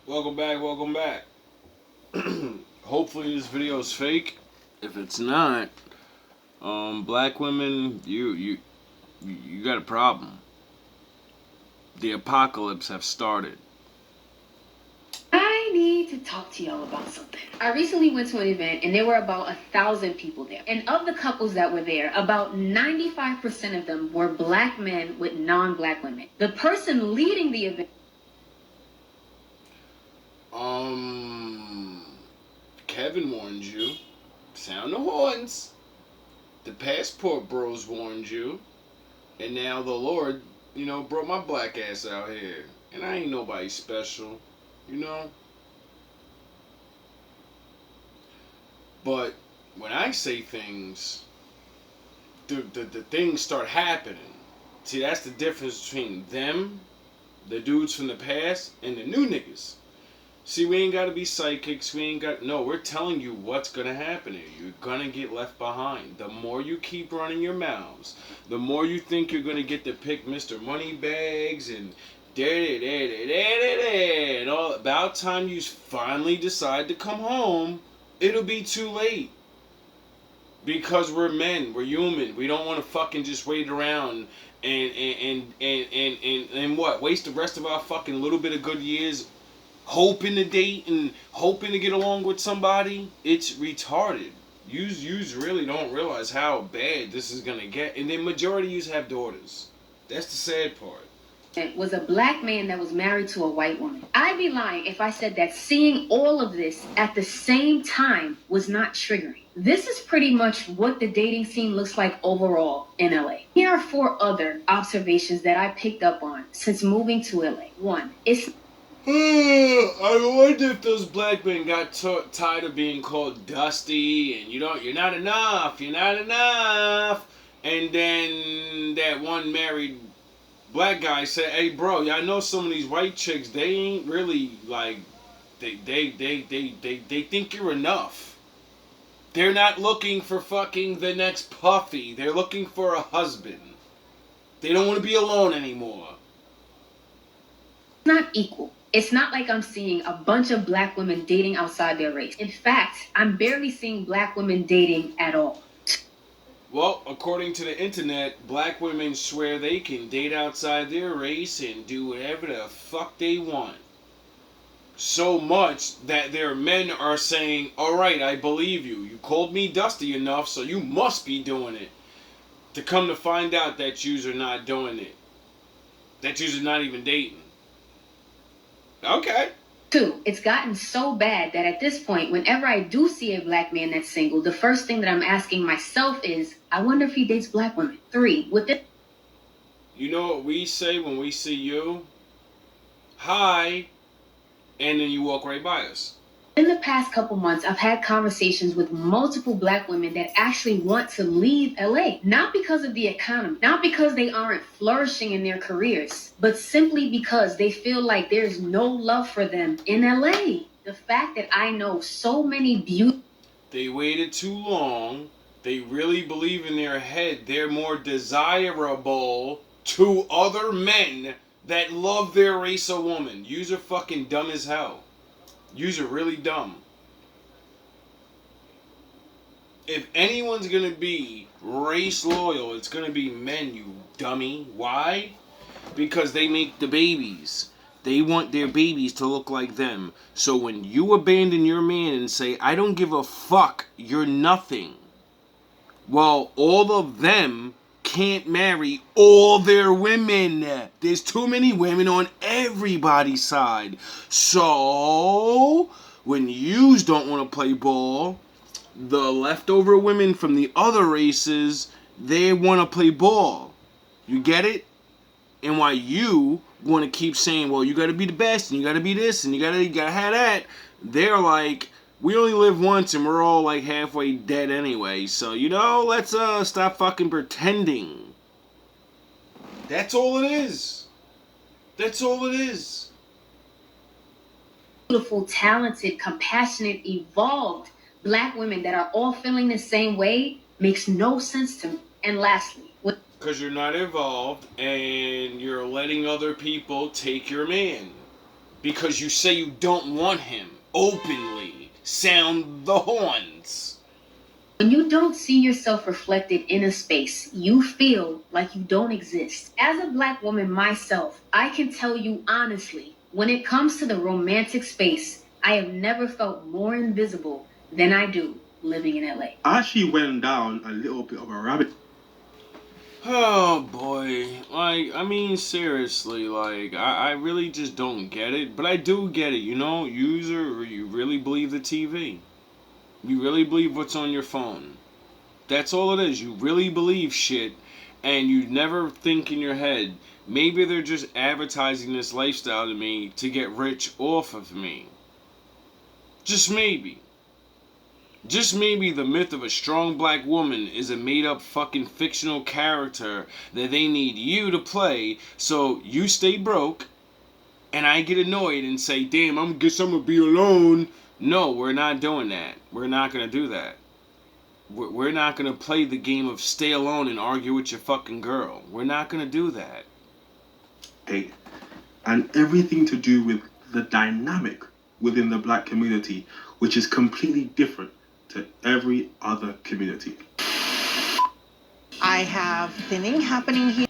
Welcome back, welcome back. Hopefully this video is fake. If it's not, black women, you got a problem. The apocalypse have started. I need to talk to y'all about something. I recently went to an event and there were about 1,000 people there. And of the couples that were there, about 95% of them were black men with non-black women. The person leading the event. Kevin warned you. Sound the horns. The passport bros warned you. And now the Lord, brought my black ass out here. And I ain't nobody special, But when I say things, the things start happening. See, that's the difference between them, the dudes from the past, and the new niggas. See, we ain't got to be psychics. We're telling you what's going to happen here. You're going to get left behind. The more you keep running your mouths, the more you think you're going to get to pick Mr. Moneybags and and all. About time you finally decide to come home, it'll be too late. Because we're men, we're human. We don't want to fucking just wait around and what? Waste the rest of our fucking little bit of good years hoping to date and hoping to get along with somebody. It's retarded. Yous really don't realize how bad this is gonna get. And the majority of yous have daughters. That's the sad part. Was a black man that was married to a white woman. I'd be lying if I said that seeing all of this at the same time was not triggering. This is pretty much what the dating scene looks like overall in LA. Here are 4 other observations that I picked up on since moving to LA. 1, it's I wonder if those black men got tired of being called dusty and you're not enough, and then that one married black guy said, "Hey, bro, I know some of these white chicks. They ain't really like they think you're enough. They're not looking for fucking the next puffy. They're looking for a husband. They don't want to be alone anymore." Not equal. It's not like I'm seeing a bunch of black women dating outside their race. In fact, I'm barely seeing black women dating at all. Well, according to the internet, black women swear they can date outside their race and do whatever the fuck they want. So much that their men are saying, "Alright, I believe you. You called me dusty enough, so you must be doing it." To come to find out that yous are not doing it. That yous are not even dating. Okay. 2, it's gotten so bad that at this point, whenever I do see a black man that's single, the first thing that I'm asking myself is, I wonder if he dates black women. 3, within... You know what we say when we see you? Hi. And then you walk right by us. In the past couple months, I've had conversations with multiple black women that actually want to leave LA. Not because of the economy, not because they aren't flourishing in their careers, but simply because they feel like there's no love for them in LA. The fact that I know so many They waited too long. They really believe in their head they're more desirable to other men that love their race of woman. Yous are fucking dumb as hell. Yous are really dumb. If anyone's gonna be race loyal, it's gonna be men, you dummy. Why? Because they make the babies. They want their babies to look like them. So when you abandon your man and say, "I don't give a fuck, you're nothing," well, all of them can't marry all their women. There's too many women on everybody's side. So, when yous don't want to play ball, the leftover women from the other races, they want to play ball. You get it? And why you want to keep saying, well, you got to be the best, and you got to be this, and you got to have that, they're like, we only live once and we're all like halfway dead anyway. So, let's stop fucking pretending. That's all it is. That's all it is. Beautiful, talented, compassionate, evolved black women that are all feeling the same way makes no sense to me. And lastly, because you're not involved and you're letting other people take your man. because you say you don't want him openly. Sound the horns. When you don't see yourself reflected in a space, you feel like you don't exist. As a black woman myself, I can tell you honestly, when it comes to the romantic space, I have never felt more invisible than I do living in LA. I actually went down a little bit of a rabbit. Oh boy, like, I mean, seriously, like, I really just don't get it, but I do get it, you know, you really believe the TV. You really believe what's on your phone. That's all it is. You really believe shit, and you never think in your head, maybe they're just advertising this lifestyle to me to get rich off of me. Just maybe. Just maybe the myth of a strong black woman is a made-up fucking fictional character that they need you to play so you stay broke and I get annoyed and say, damn, I guess I'm gonna be alone. No, we're not doing that. We're not gonna do that. We're not gonna play the game of stay alone and argue with your fucking girl. We're not gonna do that. Hey, and everything to do with the dynamic within the black community, which is completely different to every other community. I have thinning happening here.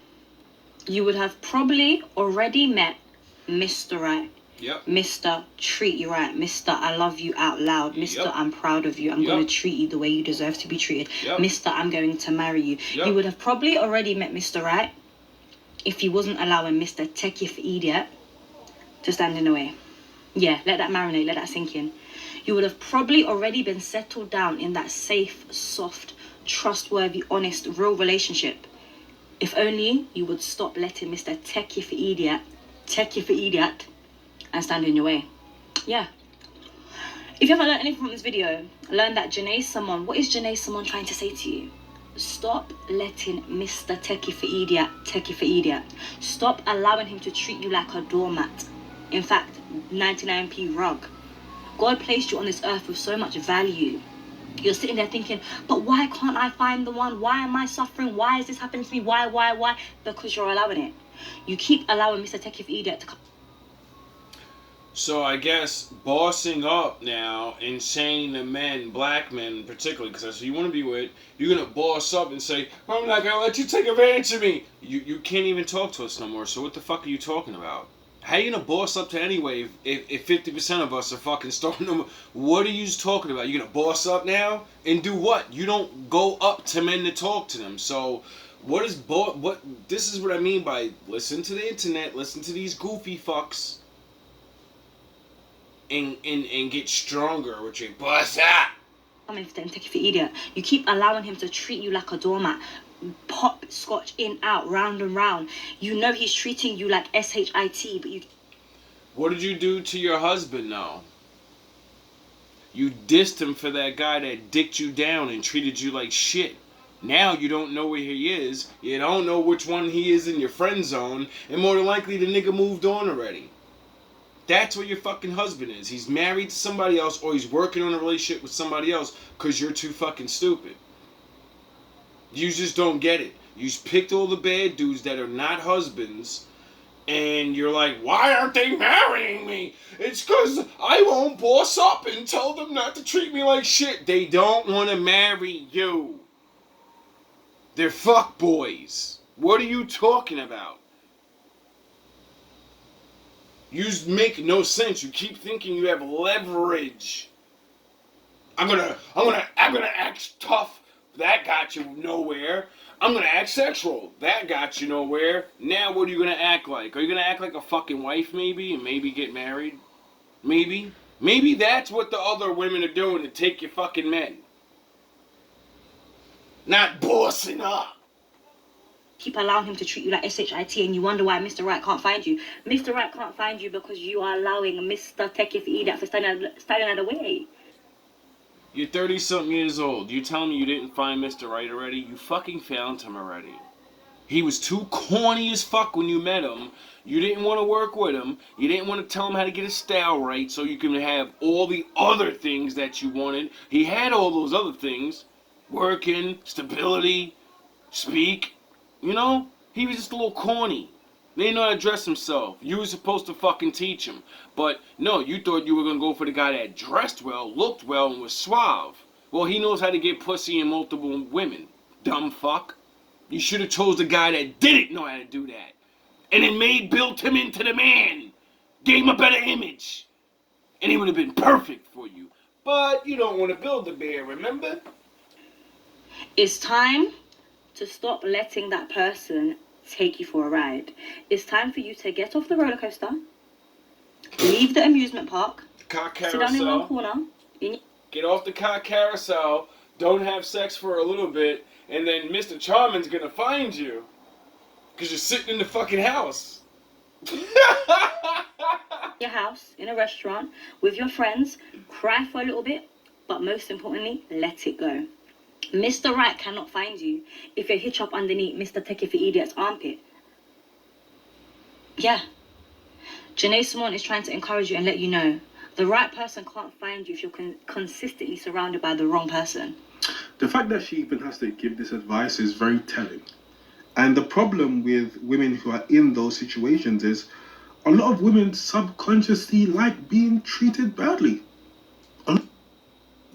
You would have probably already met Mr. Right. Yep. Mr. Treat you right. Mr. I love you out loud. Mr. Yep. I'm proud of you. I'm going to treat you the way you deserve to be treated. Yep. Mr. I'm going to marry you. Yep. You would have probably already met Mr. Right if he wasn't allowing Mr. Techie for Idiot to stand in the way. Yeah, let that marinate, let that sink in. You would have probably already been settled down in that safe, soft, trustworthy, honest, real relationship. If only you would stop letting Mr. Techie for Idiot, and stand in your way. Yeah. If you haven't learned anything from this video, learn that Janae Simone, what is Janae Simone trying to say to you? Stop letting Mr. Techie for Idiot. Stop allowing him to treat you like a doormat. In fact, 99p rug. God placed you on this earth with so much value. You're sitting there thinking, but why can't I find the one? Why am I suffering? Why is this happening to me? Why? Because you're allowing it. You keep allowing Mr. Techie for Idiot to come. So I guess bossing up now and saying to men, black men particularly, because that's who you want to be with, you're going to boss up and say, I'm not going to let you take advantage of me. You can't even talk to us no more, so what the fuck are you talking about? How are you going to boss up to anyway if 50% of us are fucking starting them? What are you talking about? You going to boss up now? And do what? You don't go up to men to talk to them. So what this is what I mean by listen to the internet, listen to these goofy fucks. And get stronger with your boss up. I'm going to take you for idiot. You keep allowing him to treat you like a doormat. Pop scotch in, out, round and round. You know he's treating you like shit, but you... What did you do to your husband now? You dissed him for that guy that dicked you down and treated you like shit. Now you don't know where he is. You don't know which one he is in your friend zone. And more than likely the nigga moved on already. That's what your fucking husband is. He's married to somebody else or he's working on a relationship with somebody else because you're too fucking stupid. You just don't get it. You just picked all the bad dudes that are not husbands and you're like, why aren't they marrying me? It's because I won't boss up and tell them not to treat me like shit. They don't want to marry you. They're fuckboys. What are you talking about? You make no sense. You keep thinking you have leverage. I'm gonna act tough. That got you nowhere. I'm gonna act sexual. That got you nowhere. Now what are you gonna act like? Are you gonna act like a fucking wife maybe and maybe get married? Maybe? Maybe that's what the other women are doing to take your fucking men. Not bossing up. Keep allowing him to treat you like shit and you wonder why Mr. Right can't find you. Mr. Right can't find you because you are allowing Mr. Techie for Idiot for standing out of the way. You're 30-something years old. You telling me you didn't find Mr. Right already? You fucking found him already. He was too corny as fuck when you met him. You didn't want to work with him. You didn't want to tell him how to get his style right so you can have all the other things that you wanted. He had all those other things. Working, stability, speak. You know, he was just a little corny. They didn't know how to dress himself. You were supposed to fucking teach him. But no, you thought you were gonna go for the guy that dressed well, looked well, and was suave. Well, he knows how to get pussy in multiple women. Dumb fuck. You should have chose the guy that didn't know how to do that. And then built him into the man. Gave him a better image. And he would have been perfect for you. But you don't want to build the bear, remember? It's time to stop letting that person take you for a ride. It's time for you to get off the roller coaster, leave the amusement park, Cock sit down in one carousel. corner. Get off the cock carousel. Don't have sex for a little bit. And then Mr. Charming's gonna find you. Because you're sitting in the fucking house. Your house, in a restaurant, with your friends, cry for a little bit, but most importantly, let it go. Mr. Right cannot find you if you hitch up underneath Mr. Techie for Idiot's armpit. Yeah. Janae Simone is trying to encourage you and let you know the right person can't find you if you're consistently surrounded by the wrong person. The fact that she even has to give this advice is very telling. And the problem with women who are in those situations is a lot of women subconsciously like being treated badly.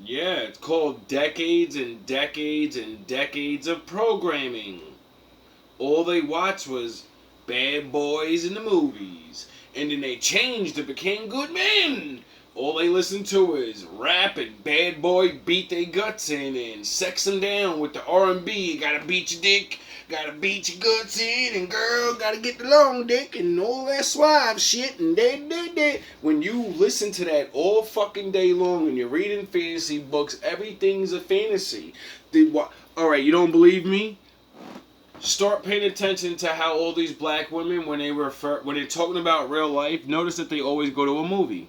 Yeah, it's called decades and decades and decades of programming. All they watched was bad boys in the movies. And then they changed and became good men. All they listened to is rap and bad boy beat their guts in and sex them down with the R&B. Gotta beat your dick, gotta beat your guts in, and girl, gotta get the long dick and all that suave shit and that. When you listen to that all fucking day long and you're reading fantasy books, everything's a fantasy. Alright, you don't believe me? Start paying attention to how all these black women, when they're talking about real life, notice that they always go to a movie.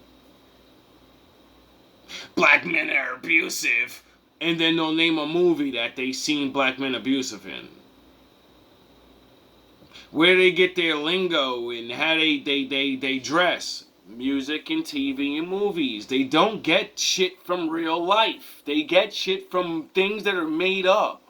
Black men are abusive, and then they'll name a movie that they seen black men abusive in. Where they get their lingo and how they dress. Music and TV and movies. They don't get shit from real life. They get shit from things that are made up.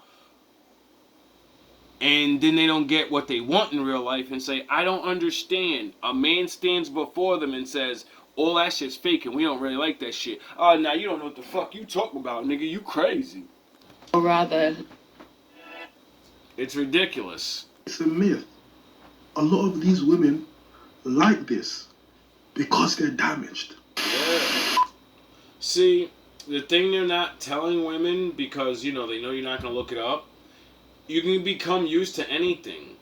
And then they don't get what they want in real life and say, I don't understand. A man stands before them and says, all that shit's fake and we don't really like that shit. Oh, now you don't know what the fuck you talking about, nigga. You crazy. Or rather, it's ridiculous. It's a myth. A lot of these women like this because they're damaged. Yeah. See, the thing they're not telling women, because, they know you're not going to look it up, you can become used to anything.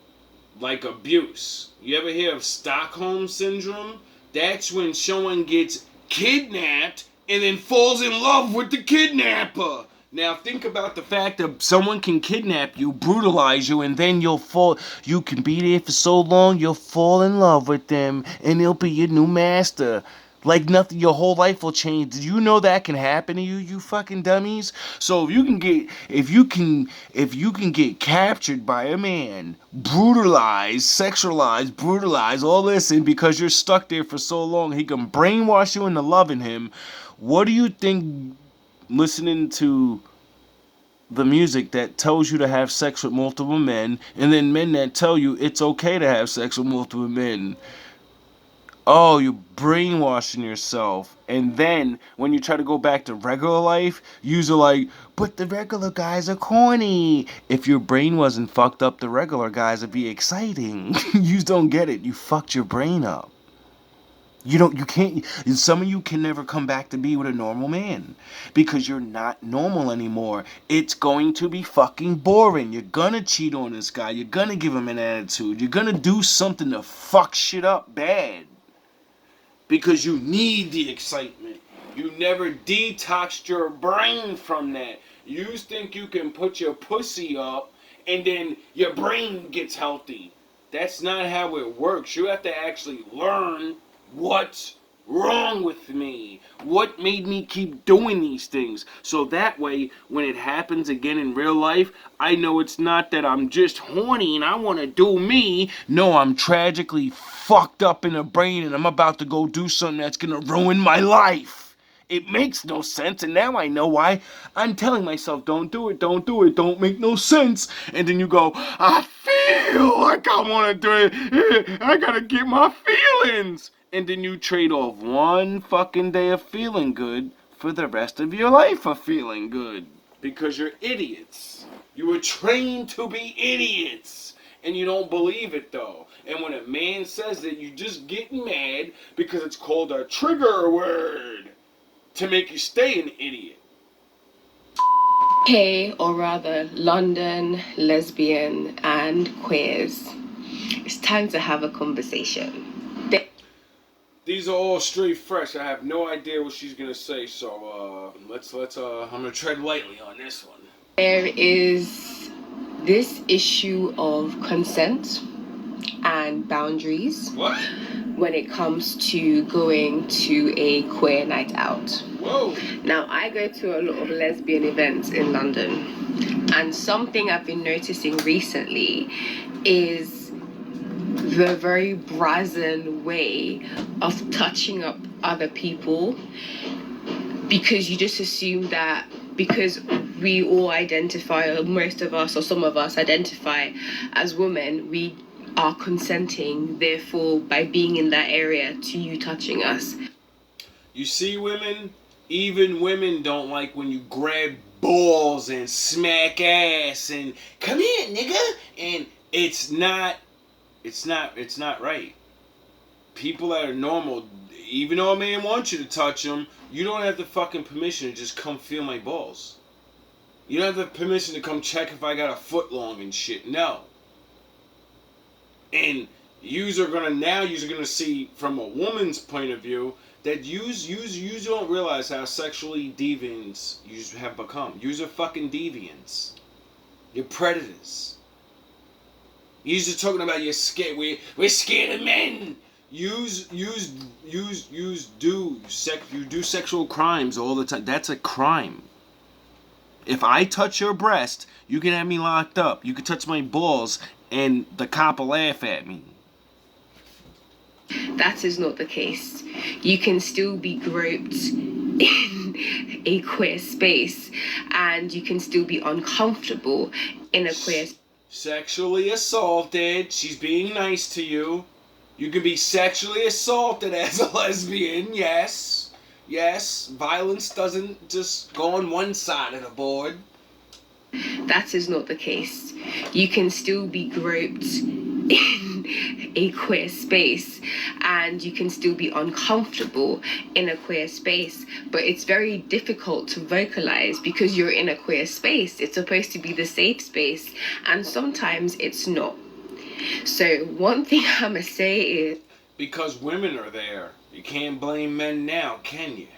Like abuse. You ever hear of Stockholm Syndrome? That's when someone gets kidnapped and then falls in love with the kidnapper. Now think about the fact that someone can kidnap you, brutalize you, and then you'll fall. You can be there for so long, you'll fall in love with them, and they'll be your new master. Like nothing, your whole life will change. Did you know that can happen to you, you fucking dummies? So if you can get captured by a man, brutalized, sexualized, brutalized, all this, and because you're stuck there for so long, he can brainwash you into loving him. What do you think listening to the music that tells you to have sex with multiple men, and then men that tell you it's okay to have sex with multiple men? Oh, you're brainwashing yourself. And then, when you try to go back to regular life, you're like, but the regular guys are corny. If your brain wasn't fucked up, the regular guys would be exciting. You don't get it. You fucked your brain up. Some of you can never come back to be with a normal man. Because you're not normal anymore. It's going to be fucking boring. You're gonna cheat on this guy. You're gonna give him an attitude. You're gonna do something to fuck shit up bad. Because you need the excitement. You never detoxed your brain from that. You think you can put your pussy up and then your brain gets healthy. That's not how it works. You have to actually learn what's wrong with me. What made me keep doing these things? So that way, when it happens again in real life, I know it's not that I'm just horny and I want to do me. No, I'm tragically fucked up in the brain and I'm about to go do something that's going to ruin my life. It makes no sense, and now I know why. I'm telling myself, don't do it, don't do it, don't make no sense. And then you go, I feel like I want to do it. I gotta get my feelings. And then you trade off one fucking day of feeling good for the rest of your life of feeling good. Because you're idiots. You were trained to be idiots. And you don't believe it though. And when a man says that, you just get mad because it's called a trigger word to make you stay an idiot. UK, or rather London, lesbian and queers. It's time to have a conversation. These are all straight fresh. I have no idea what she's gonna say, so let's I'm gonna tread lightly on this one. There is this issue of consent and boundaries. What? When it comes to going to a queer night out. Whoa. Now, I go to a lot of lesbian events in London, and something I've been noticing recently is the very brazen way of touching up other people, because you just assume that because we all identify, or most of us, or some of us identify as women, we are consenting, therefore, by being in that area, to you touching us. You see, women, even women don't like when you grab balls and smack ass and come here, nigga. And it's not right. People that are normal, even though a man wants you to touch them, you don't have the fucking permission to just come feel my balls. You don't have the permission to come check if I got a foot long and shit. No. And you're gonna see from a woman's point of view that you don't realize how sexually deviants you have become. You're fucking deviants. You're predators. You're just talking about you're scared. We're scared of men. You do sexual crimes all the time. That's a crime. If I touch your breast, you can have me locked up. You can touch my balls, and the cop will laugh at me. That is not the case. You can still be groped in a queer space, and you can still be uncomfortable in a queer space. Sexually assaulted. She's being nice to you. You can be sexually assaulted as a lesbian, yes. Yes, violence doesn't just go on one side of the board. That is not the case. You can still be groped in a queer space, and you can still be uncomfortable in a queer space, but it's very difficult to vocalize because you're in a queer space. It's supposed to be the safe space, and sometimes it's not. So one thing I'm gonna say is, because women are there, you can't blame men now, can you?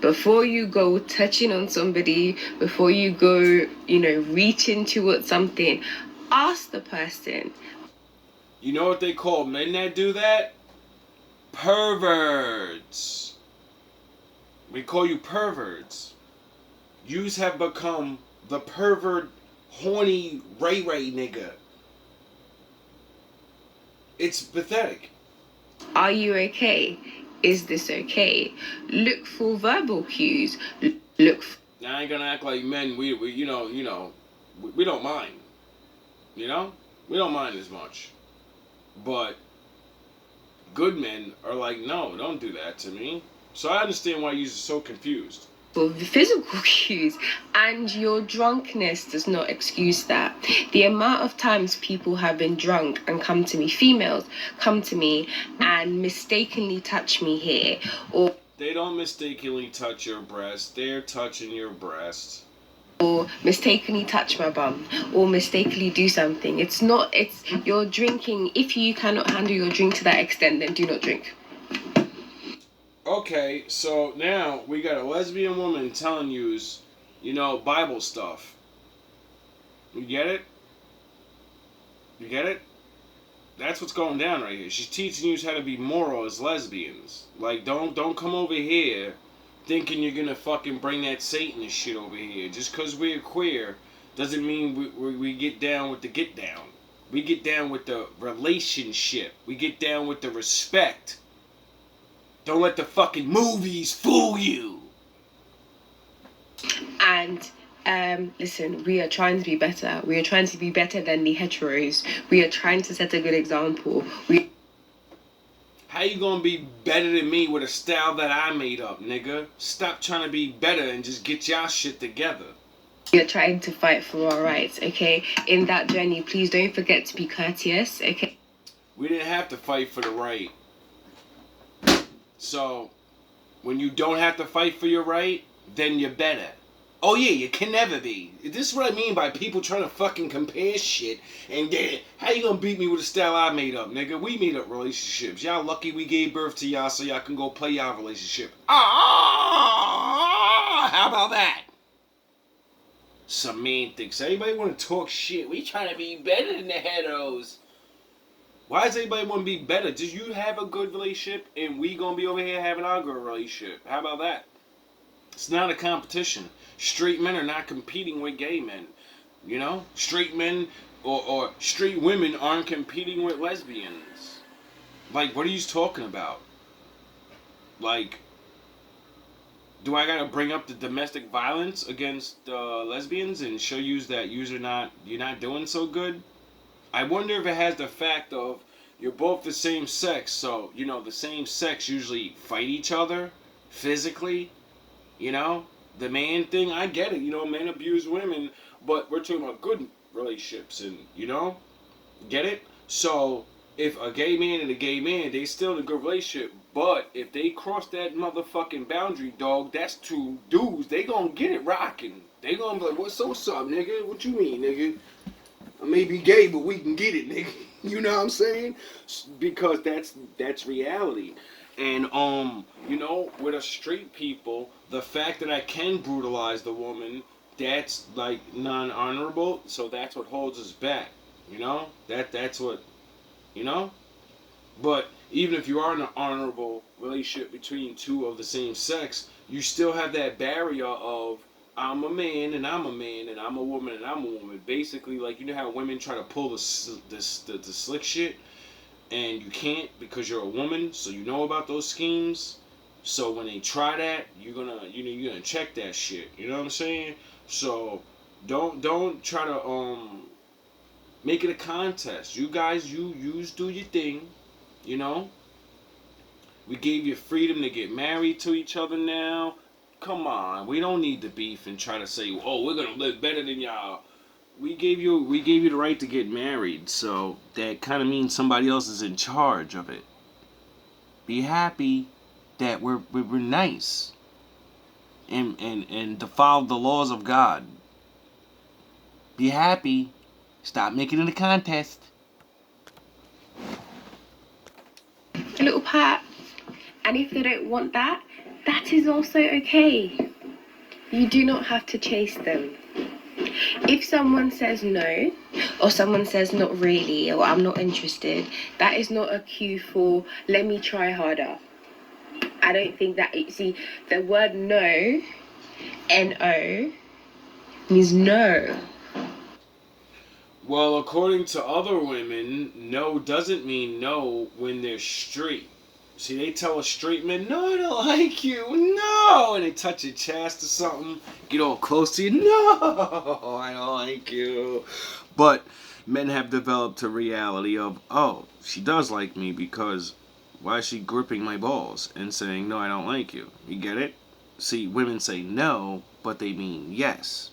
Before you go touching on somebody, before you go, reaching towards something, ask the person. You know what they call men that do that? Perverts. We call you perverts. Yous have become the pervert, horny Ray nigga. It's pathetic. Are you okay? Is this okay? Look for verbal cues. Now I ain't gonna act like men. We don't mind. We don't mind as much. But good men are like, no, don't do that to me. So I understand why you're so confused. For the physical cues, and your drunkenness does not excuse that. The amount of times people have been drunk and come to me, females come to me and mistakenly touch me here, or they don't mistakenly touch your breast, they're touching your breast, or mistakenly touch my bum, or mistakenly do something. It's you're drinking. If you cannot handle your drink to that extent, then do not drink. Okay, so now we got a lesbian woman telling you, Bible stuff. You get it? You get it? That's what's going down right here. She's teaching you how to be moral as lesbians. Like, don't come over here thinking you're gonna fucking bring that Satanist shit over here. Just because we're queer doesn't mean we get down with the get down. We get down with the relationship. We get down with the respect. Don't let the fucking movies fool you. And listen, we are trying to be better. We are trying to be better than the heteros. We are trying to set a good example. How you gonna be better than me with a style that I made up, nigga? Stop trying to be better and just get y'all shit together. We are trying to fight for our rights, okay? In that journey, please don't forget to be courteous, okay? We didn't have to fight for the right. So, when you don't have to fight for your right, then you're better. Oh yeah, you can never be. This is what I mean by people trying to fucking compare shit. And how you gonna beat me with a style I made up, nigga? We made up relationships. Y'all lucky we gave birth to y'all so y'all can go play y'all relationship. How about that? Semantics. Everybody want to talk shit. We trying to be better than the heteros. Why does anybody want to be better? Just you have a good relationship and we gonna be over here having our good relationship. How about that? It's not a competition. Straight men are not competing with gay men. You know? Straight men or straight women aren't competing with lesbians. Like, what are you talking about? Like, do I gotta bring up the domestic violence against lesbians and show you that you're not doing so good? I wonder if it has the fact of you're both the same sex, so, you know, the same sex usually fight each other physically. You know, the man thing, I get it. You know, men abuse women, but we're talking about good relationships and, you know, get it? So, if a gay man and a gay man, they still in a good relationship, but if they cross that motherfucking boundary, dog, that's two dudes. They gonna get it rocking. They gonna be like, what's up, nigga? What you mean, nigga? I may be gay, but we can get it, nigga. You know what I'm saying? Because that's reality. And, you know, with us straight people, the fact that I can brutalize the woman, that's, like, non-honorable, so that's what holds us back, you know? That's what, you know? But even if you are in an honorable relationship between two of the same sex, you still have that barrier of, I'm a man and I'm a man and I'm a woman and I'm a woman. Basically, like, you know how women try to pull the slick shit? And you can't because you're a woman, so you know about those schemes. So when they try that, you're gonna check that shit. You know what I'm saying? So don't try to make it a contest. You guys, you do your thing. You know. We gave you freedom to get married to each other now. Come on, we don't need the beef and try to say, oh, we're gonna live better than y'all. We gave you the right to get married, so that kind of means somebody else is in charge of it. Be happy that we're nice and to follow the laws of God. Be happy. Stop making it a contest. A little pat. And if they don't want that, that is also okay. You do not have to chase them. If someone says no, or someone says not really, or I'm not interested, that is not a cue for let me try harder. I don't think that, see, the word no, N-O, means no. Well, according to other women, no doesn't mean no when they're straight. See, they tell a straight man, no, I don't like you, no, and they touch your chest or something, get all close to you, no, I don't like you. But men have developed a reality of, oh, she does like me because why is she gripping my balls and saying, no, I don't like you? You get it? See, women say no, but they mean yes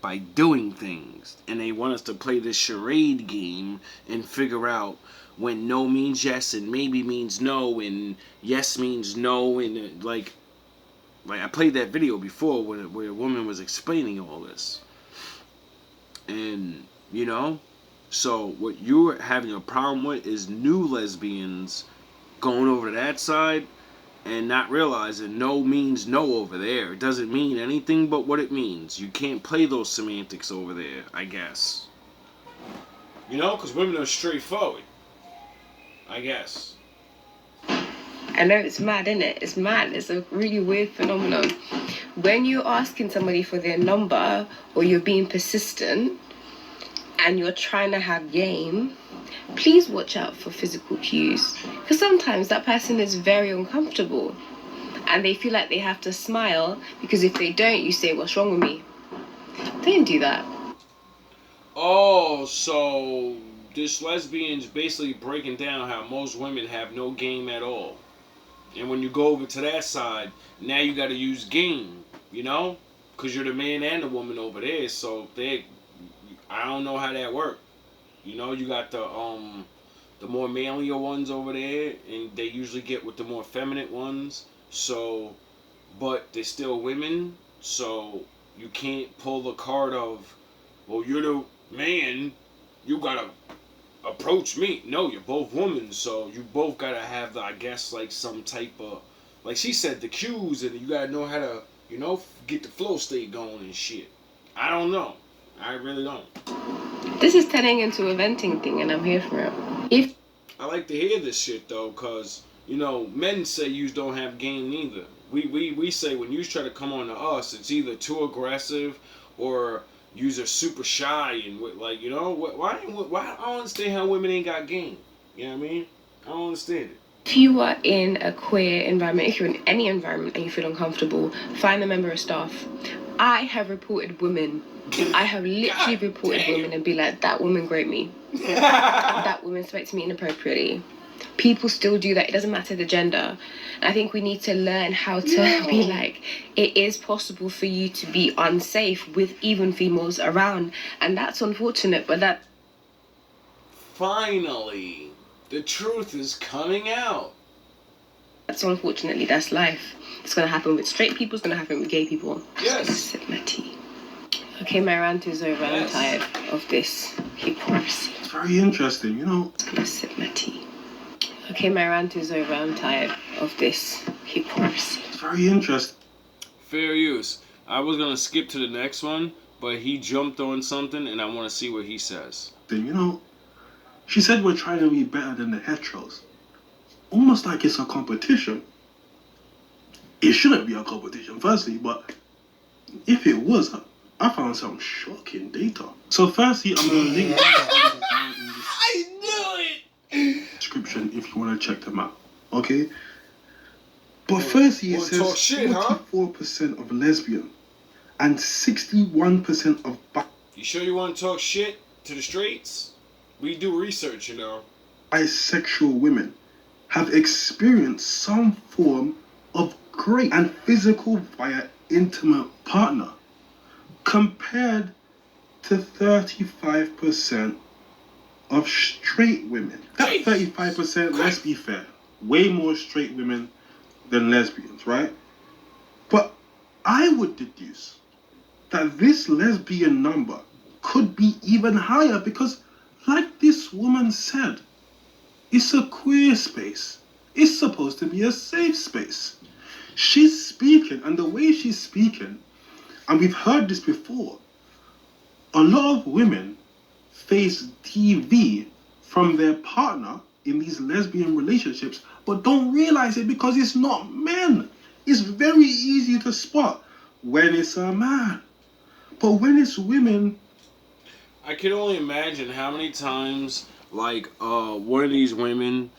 by doing things. And they want us to play this charade game and figure out when no means yes and maybe means no and yes means no. And like I played that video before where a woman was explaining all this. And, you know, so what you're having a problem with is new lesbians going over to that side and not realizing no means no over there. It doesn't mean anything but what it means. You can't play those semantics over there, I guess. You know, because women are straightforward. I guess. I know it's mad, isn't it? It's mad. It's a really weird phenomenon. When you're asking somebody for their number or you're being persistent and you're trying to have game, please watch out for physical cues. Because sometimes that person is very uncomfortable and they feel like they have to smile because if they don't, you say, what's wrong with me? Don't do that. Oh, so this lesbian's basically breaking down how most women have no game at all. And when you go over to that side, now you got to use game, you know? Because you're the man and the woman over there, so I don't know how that works. You know, you got the more manlier ones over there, and they usually get with the more feminine ones. So, but they're still women, so you can't pull the card of, well, you're the man, you gotta approach me. No, you're both women, so you both gotta have, I guess, like some type of, like she said, the cues, and you gotta know how to, you know, get the flow state going and shit. I don't know. I really don't. This is turning into a venting thing, and I'm here for it. If I like to hear this shit though, cause you know, men say you don't have game neither. We say when you try to come on to us, it's either too aggressive or you're super shy and like, you know, why I don't understand how women ain't got game. You know what I mean? I don't understand it. you are in a queer environment, if you're in any environment and you feel uncomfortable, find a member of staff. I have reported women. I have literally reported women and be like, that woman groped me. That woman spoke to me inappropriately. People still do that. It doesn't matter the gender. I think we need to learn how to be like, it is possible for you to be unsafe with even females around. And that's unfortunate, but that... Finally, the truth is coming out. That's unfortunately, that's life. It's going to happen with straight people. It's going to happen with gay people. Yes. Sip my tea. Okay, my rant is over. Yes. I'm tired of this hypocrisy. It's very interesting, you know. I'm going to sip my tea. Okay, my rant is over. I'm tired of this hypocrisy. It's very interesting. Fair use. I was gonna skip to the next one, but he jumped on something, and I want to see what he says. You know, she said we're trying to be better than the heteros. Almost like it's a competition. It shouldn't be a competition, firstly, but if it was, I found some shocking data. So firstly, I'm going to link I knew it! description if you want to check them out, okay? But firstly, it says 44% of lesbian and 61% of You sure you want to talk shit to the straights? We do research, you know. bisexual women have experienced some form of great and physical via intimate partner, compared to 35% of straight women. That 35%, let's be fair, way more straight women than lesbians, right? But I would deduce that this lesbian number could be even higher because, like this woman said, it's a queer space. It's supposed to be a safe space. She's speaking, and the way she's speaking, and we've heard this before, a lot of women face DV from their partner in these lesbian relationships, but don't realize it because it's not men. It's very easy to spot when it's a man. But when it's women... I can only imagine how many times, like, one of these women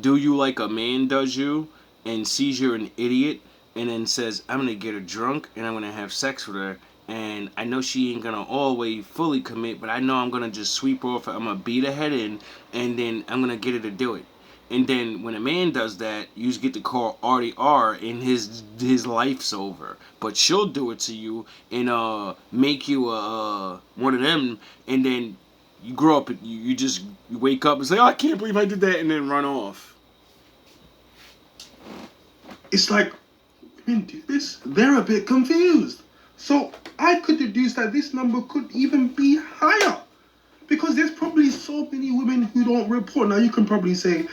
do you like a man does you and sees you're an idiot and then says, I'm gonna get her drunk and I'm gonna have sex with her, and I know she ain't gonna always fully commit, but I know I'm gonna just sweep her off, I'm gonna beat her head in, and then I'm gonna get her to do it. And then when a man does that, you just get to call RDR and his life's over. But she'll do it to you and make you one of them, and then you grow up, you wake up and say, oh, I can't believe I did that, and then run off. It's like, women do this, they're a bit confused. So I could deduce that this number could even be higher, because there's probably so many women who don't report. Now you can probably say,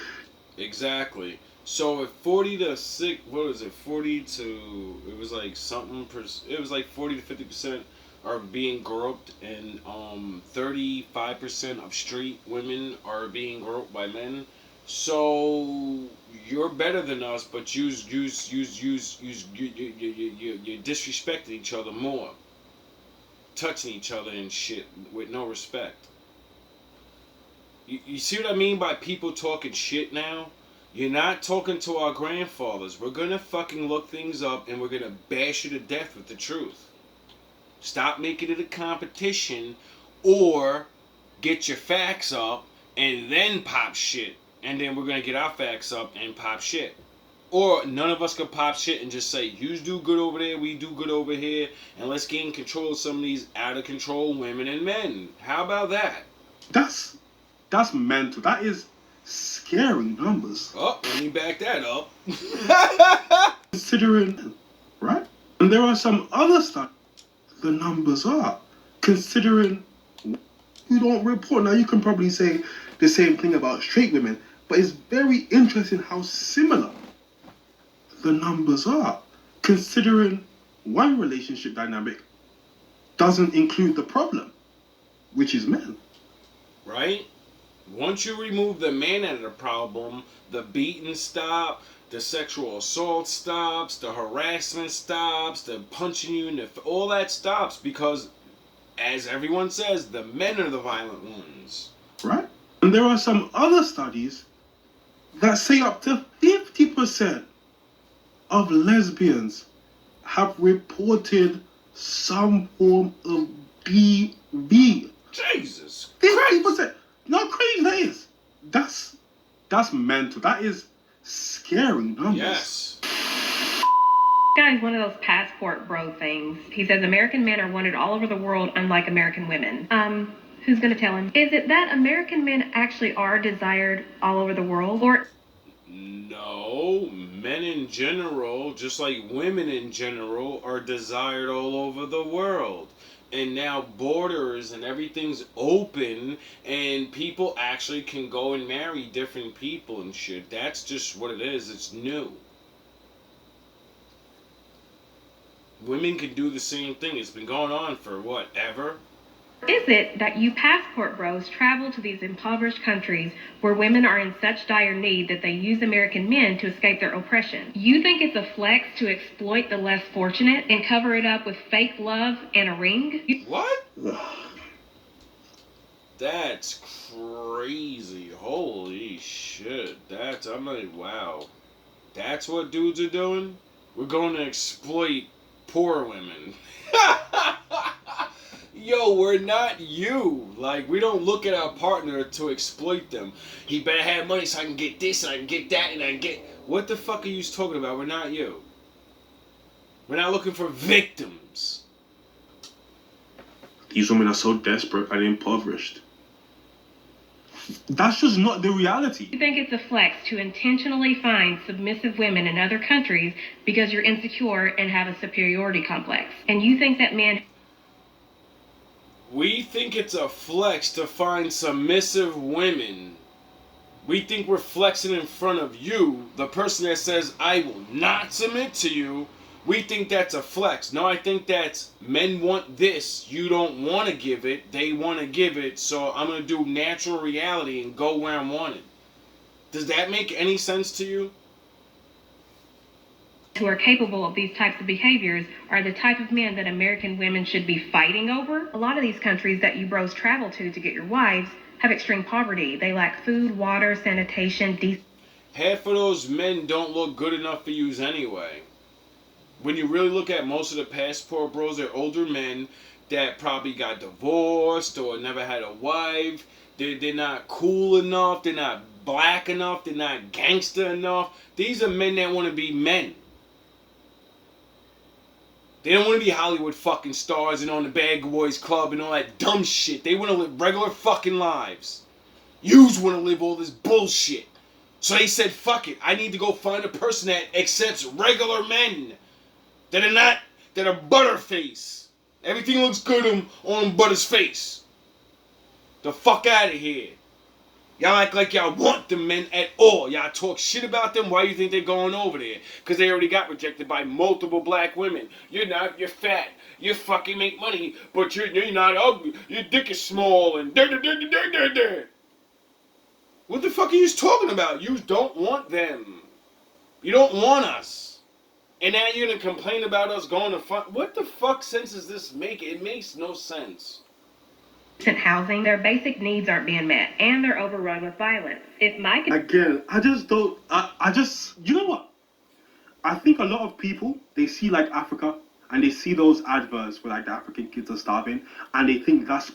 exactly. So if 40 to 6, what was it? 40 to, it was like something, it was like 40 to 50% are being groped, and 35% of straight women are being groped by men. So you're better than us, but you're disrespecting each other more, touching each other and shit with no respect. You see what I mean by people talking shit now? You're not talking to our grandfathers. We're gonna fucking look things up and we're gonna bash you to death with the truth. Stop making it a competition, or get your facts up and then pop shit. And then we're gonna get our facts up and pop shit. Or none of us can pop shit and just say, you do good over there, we do good over here, and let's gain control of some of these out of control women and men. How about that? That's mental. That is scary numbers. Oh, let me back that up. Considering, right? And there are some other stuff. The numbers are. Considering you don't report. Now, you can probably say the same thing about straight women, but it's very interesting how similar the numbers are. Considering one relationship dynamic doesn't include the problem, which is men. Right? Once you remove the man out of the problem, the beating stop, the sexual assault stops, the harassment stops, the punching you in the all that stops, because, as everyone says, the men are the violent ones. Right? And there are some other studies that say up to 50% of lesbians have reported some form of BV. Jesus 50%. You know how crazy that is? That's mental. That is scary numbers. Yes. Guy's one of those passport bro things. He says American men are wanted all over the world, unlike American women. Who's gonna tell him? Is it that American men actually are desired all over the world, or? No, men in general, just like women in general, are desired all over the world. And now borders and everything's open, and people actually can go and marry different people and shit. That's just what it is. It's new. Women can do the same thing. It's been going on for what, ever? Is it that you passport bros travel to these impoverished countries where women are in such dire need that they use American men to escape their oppression? You think it's a flex to exploit the less fortunate and cover it up with fake love and a ring? What? That's crazy. Holy shit. I'm like, wow. That's what dudes are doing? We're going to exploit poor women. Yo, we're not you. Like, we don't look at our partner to exploit them. He better have money so I can get this and I can get that and I can get... What the fuck are you talking about? We're not you. We're not looking for victims. These women are so desperate and impoverished. That's just not the reality. You think it's a flex to intentionally find submissive women in other countries because you're insecure and have a superiority complex. And you think that men... We think it's a flex to find submissive women. We think we're flexing in front of you, the person that says, I will not submit to you. We think that's a flex. No, I think that's men want this. You don't want to give it. They want to give it. So I'm going to do natural reality and go where I'm wanted. Does that make any sense to you? who are capable of these types of behaviors are the type of men that American women should be fighting over. A lot of these countries that you bros travel to get your wives have extreme poverty. They lack food, water, sanitation, Half of those men don't look good enough for you anyway. When you really look at most of the passport bros, they're older men that probably got divorced or never had a wife. They're not cool enough. They're not black enough. They're not gangster enough. These are men that want to be men. They don't want to be Hollywood fucking stars and on the Bad Boys Club and all that dumb shit. They want to live regular fucking lives. Yous want to live all this bullshit. So they said, fuck it. I need to go find a person that accepts regular men. That are butterface. Everything looks good on Butter's face. The fuck out of here. Y'all act like y'all want them men at all. Y'all talk shit about them. Why you think they're going over there? Because they already got rejected by multiple black women. You're not, you're fat. You fucking make money, but you're not ugly. Your dick is small and What the fuck are you talking about? You don't want them. You don't want us. And now you're going to complain about us going to fun. What the fuck sense does this make? It makes no sense. housing, their basic needs aren't being met, and they're overrun with violence. If my Again, I just don't. You know what? I think a lot of people, they see like Africa and they see those adverts where like the African kids are starving and they think that's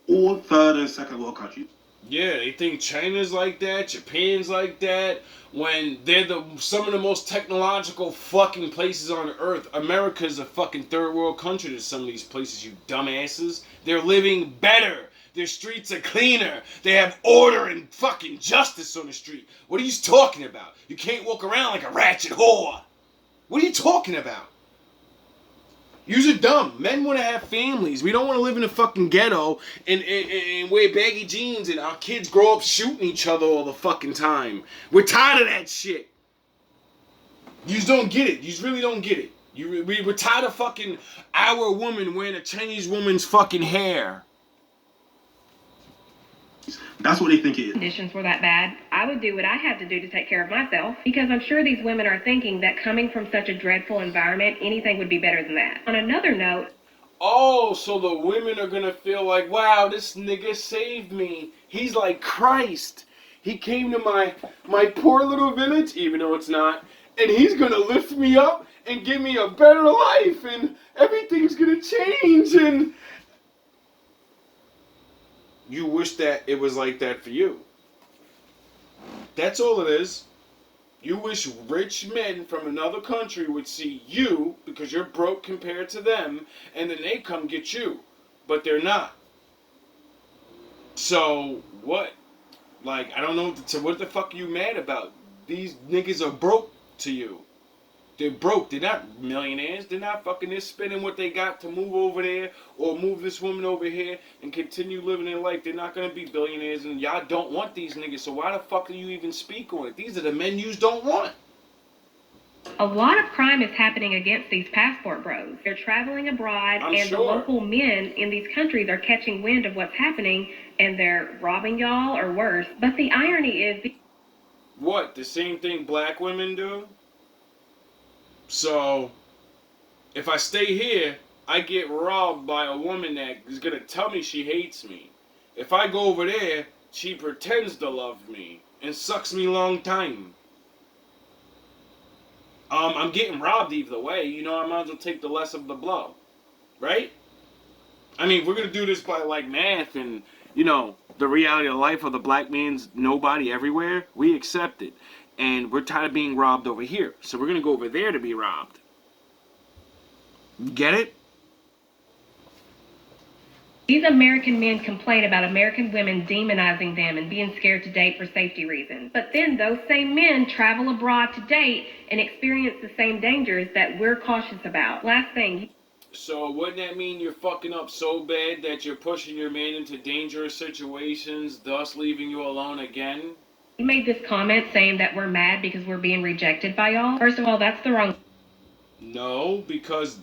all third and second world countries. Yeah, they think China's like that, Japan's like that, when they're some of the most technological fucking places on earth. America's a fucking third world country to some of these places, you dumbasses. They're living better. Their streets are cleaner. They have order and fucking justice on the street. What are you talking about? You can't walk around like a ratchet whore. What are you talking about? You're dumb. Men want to have families. We don't want to live in a fucking ghetto and wear baggy jeans and our kids grow up shooting each other all the fucking time. We're tired of that shit. You just don't get it. You just really don't get it. We're tired of fucking our woman wearing a Chinese woman's fucking hair. That's what they think it is. conditions were that bad, I would do what I had to do to take care of myself, because I'm sure these women are thinking that coming from such a dreadful environment, anything would be better than that. On another note, Oh, so the women are gonna feel like, wow, this nigga saved me. He's like Christ. He came to my poor little village, even though it's not, and he's gonna lift me up and give me a better life, and everything's gonna change, and you wish that it was like that for you. That's all it is. You wish rich men from another country would see you because you're broke compared to them, and then they come get you. But they're not. So, what? Like, I don't know what the fuck are you mad about? These niggas are broke to you. They're broke. They're not millionaires. They're not fucking just spending what they got to move over there or move this woman over here and continue living their life. They're not going to be billionaires, and y'all don't want these niggas, so why the fuck do you even speak on it? These are the men you don't want. a lot of crime is happening against these passport bros. They're traveling abroad, I'm and sure. the local men in these countries are catching wind of what's happening, and they're robbing y'all or worse. But the irony is, What? The same thing black women do? So, if I stay here, I get robbed by a woman that is going to tell me she hates me. If I go over there, she pretends to love me and sucks me long time. I'm getting robbed either way. You know, I might as well take the less of the blow. Right? I mean, we're going to do this by, like, math and, you know, the reality of life of the black man's nobody everywhere. We accept it. And we're tired of being robbed over here. So we're going to go over there to be robbed. Get it? these American men complain about American women demonizing them and being scared to date for safety reasons. But then those same men travel abroad to date and experience the same dangers that we're cautious about. Last thing. So wouldn't that mean you're fucking up so bad that you're pushing your man into dangerous situations, thus leaving you alone again? You made this comment saying that we're mad because we're being rejected by y'all. First of all, that's the wrong. No, because